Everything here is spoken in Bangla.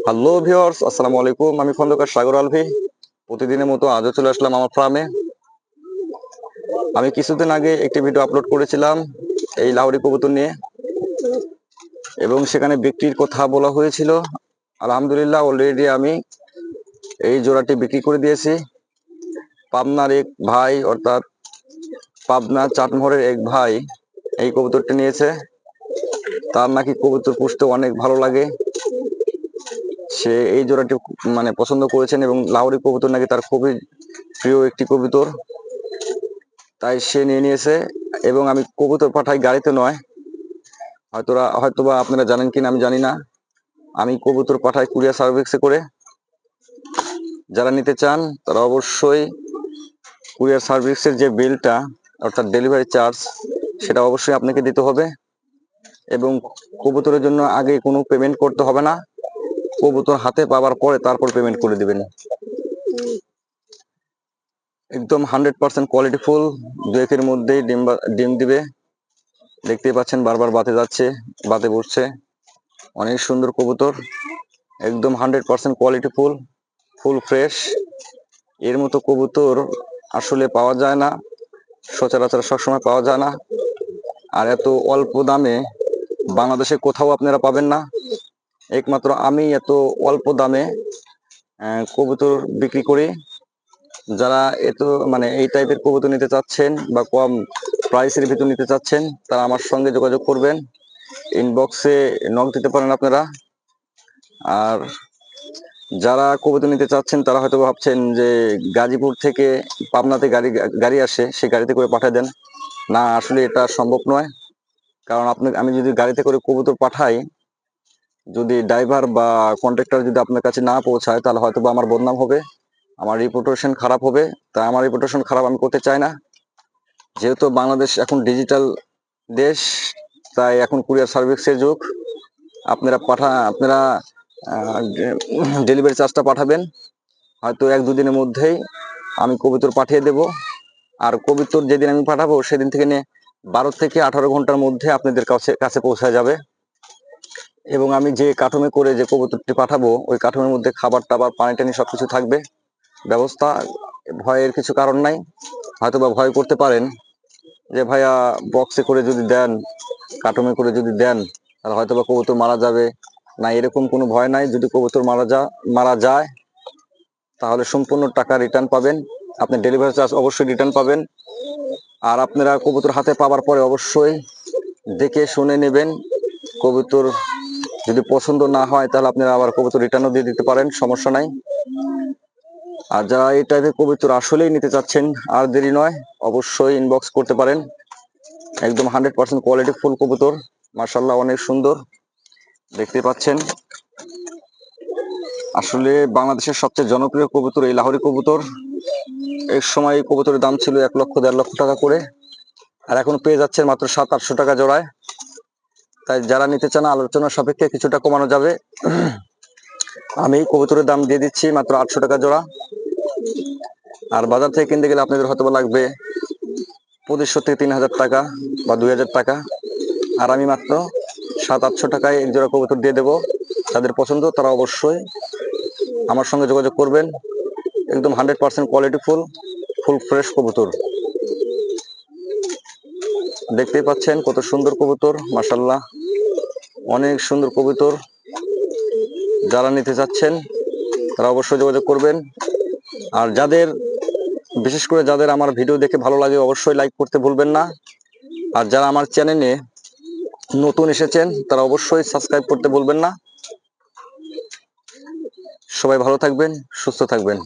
হ্যালো ভিউয়ার্স, আসসালামু আলাইকুম। আমি খন্দকার সাগর আলভি। প্রতিদিনের মতো আজও চলে আসলাম আমার ফার্মে। আমি কিছুদিন আগে একটি ভিডিও আপলোড করেছিলাম এই লাহোরি কবুতর নিয়ে, এবং সেখানে বিক্রির কথা বলা হয়েছিল। আলহামদুলিল্লাহ, অলরেডি আমি এই জোড়াটি বিক্রি করে দিয়েছি। পাবনার এক ভাই, অর্থাৎ পাবনা চাটমোহরের এক ভাই এই কবুতরটি নিয়েছে। তার নাকি কবুতর পুষতে অনেক ভালো লাগে, সে এই জোড়াটি পছন্দ করেছেন, এবং লাহোরি কবুতর নাকি তার খুবই প্রিয় একটি কবুতর, তাই সে নিয়ে নিয়েছে। এবং আমি কবুতর পাঠাই গাড়িতে নয়, হয়তোবা আপনারা জানেন কিনা আমি জানি না। আমি কবুতর পাঠাই কুরিয়ার সার্ভিসে করে। যারা নিতে চান তারা অবশ্যই কুরিয়ার সার্ভিসের যে বিলটা, অর্থাৎ ডেলিভারি চার্জ, সেটা অবশ্যই আপনাকে দিতে হবে। এবং কবুতরের জন্য আগে কোনো পেমেন্ট করতে হবে না, কবুতর হাতে পাওয়ার পরে তারপর পেমেন্ট করে দিবেন। একদম 100% কোয়ালিটিফুল, 2-1 মধ্যেই ডিম দিবে। দেখতেই পাচ্ছেন বারবার বাতে যাচ্ছে, বাতে বসছে। অনেক সুন্দর কবুতর, একদম 100% কোয়ালিটিফুল, ফুল ফ্রেশ। এর মতো কবুতর আসলে পাওয়া যায় না, সচরাচর সবসময় পাওয়া যায় না। আর এত অল্প দামে বাংলাদেশে কোথাও আপনারা পাবেন না। একমাত্র আমি এত অল্প দামে কবুতর বিক্রি করি। যারা এই টাইপের কবুতর নিতে চাচ্ছেন বা কম প্রাইসের ভিতর নিতে চাচ্ছেন, তারা আমার সঙ্গে যোগাযোগ করবেন, ইনবক্সে নক দিতে পারেন আপনারা। আর যারা কবুতর নিতে চাচ্ছেন তারা হয়তো ভাবছেন যে গাজীপুর থেকে পাবনাতে গাড়ি আসে, সেই গাড়িতে করে পাঠিয়ে দেন। না, আসলে এটা সম্ভব নয়। কারণ আমি যদি গাড়িতে করে কবুতর পাঠাই, যদি ড্রাইভার বা কন্ট্রাক্টর যদি আপনার কাছে না পৌঁছায়, তাহলে হয়তো আমার বদনাম হবে, আমার রিপুটেশন খারাপ হবে। তাই আমার রিপুটেশন খারাপ আমি করতে চাই না। যেহেতু বাংলাদেশ এখন ডিজিটাল দেশ, তাই এখন কুরিয়ার সার্ভিসের যুগ। আপনারা ডেলিভারি চার্জটা পাঠাবেন, হয়তো 1-2 দিনের মধ্যেই আমি কবুতর পাঠিয়ে দেব। আর কবুতর যেদিন আমি পাঠাবো সেদিন থেকে নিয়ে 12 থেকে 18 ঘন্টার মধ্যে আপনাদের কাছে পৌঁছে যাবে। এবং আমি যে কার্টুনে করে যে কবুতরটি পাঠাবো, ওই কার্টুনের মধ্যে খাবার টাবার পানি টানি সবকিছু থাকবে ব্যবস্থা। ভয়ের কিছু কারণ নাই। হয়তোবা ভয় করতে পারেন যে ভাইয়া বক্সে করে যদি দেন, কার্টুনে করে যদি দেন, তাহলে হয়তোবা কবুতর মারা যাবে। না, এরকম কোনো ভয় নাই। যদি কবুতর মারা যায় তাহলে সম্পূর্ণ টাকা রিটার্ন পাবেন। আপনি ডেলিভারি চার্জ অবশ্যই রিটার্ন পাবেন। আর আপনারা কবুতর হাতে পাওয়ার পরে অবশ্যই দেখে শুনে নেবেন। কবুতর যদি পছন্দ না হয় তাহলে আপনারা আবার কবুতর রিটার্নও দিয়ে দিতে পারেন, সমস্যা নাই। আর যারা এই টাইপের কবুতর আসলেই নিতে চাচ্ছেন, আর দেরি নয়, অবশ্যই ইনবক্স করতে পারেন। একদম 100% কোয়ালিটি ফুল কবুতর, মাশাআল্লাহ অনেক সুন্দর, দেখতে পাচ্ছেন। আসলে বাংলাদেশের সবচেয়ে জনপ্রিয় কবুতর এই লাহোরি কবুতর। এক সময় এই কবুতরের দাম ছিল 1 লক্ষ 1.5 লক্ষ টাকা করে, আর এখন পেয়ে যাচ্ছেন মাত্র 700-800 টাকা জোড়ায়। তাই যারা নিতে চান আলোচনা সাপেক্ষে কিছুটা কমানো যাবে। আমি কবুতরের দাম দিয়ে দিচ্ছি মাত্র 800 টাকা জোড়া। আর বাজার থেকে কিনতে গেলে আপনাদের হয়তো লাগবে 2500 থেকে 3000 টাকা বা 2000 টাকা। আর আমি মাত্র 700-800 টাকায় এক জোড়া কবুতর দিয়ে দেবো। যাদের পছন্দ তারা অবশ্যই আমার সঙ্গে যোগাযোগ করবেন। একদম 100% কোয়ালিটি ফুল ফ্রেশ কবুতর, দেখতেই পাচ্ছেন কত সুন্দর কবুতর, মাশাআল্লাহ অনেক সুন্দর কবুতর। যারা নিতে চাচ্ছেন তারা অবশ্যই যোগাযোগ করবেন। আর বিশেষ করে যাদের আমার ভিডিও দেখে ভালো লাগে, অবশ্যই লাইক করতে ভুলবেন না। আর যারা আমার চ্যানেলে নতুন এসেছেন তারা অবশ্যই সাবস্ক্রাইব করতে ভুলবেন না। সবাই ভালো থাকবেন, সুস্থ থাকবেন।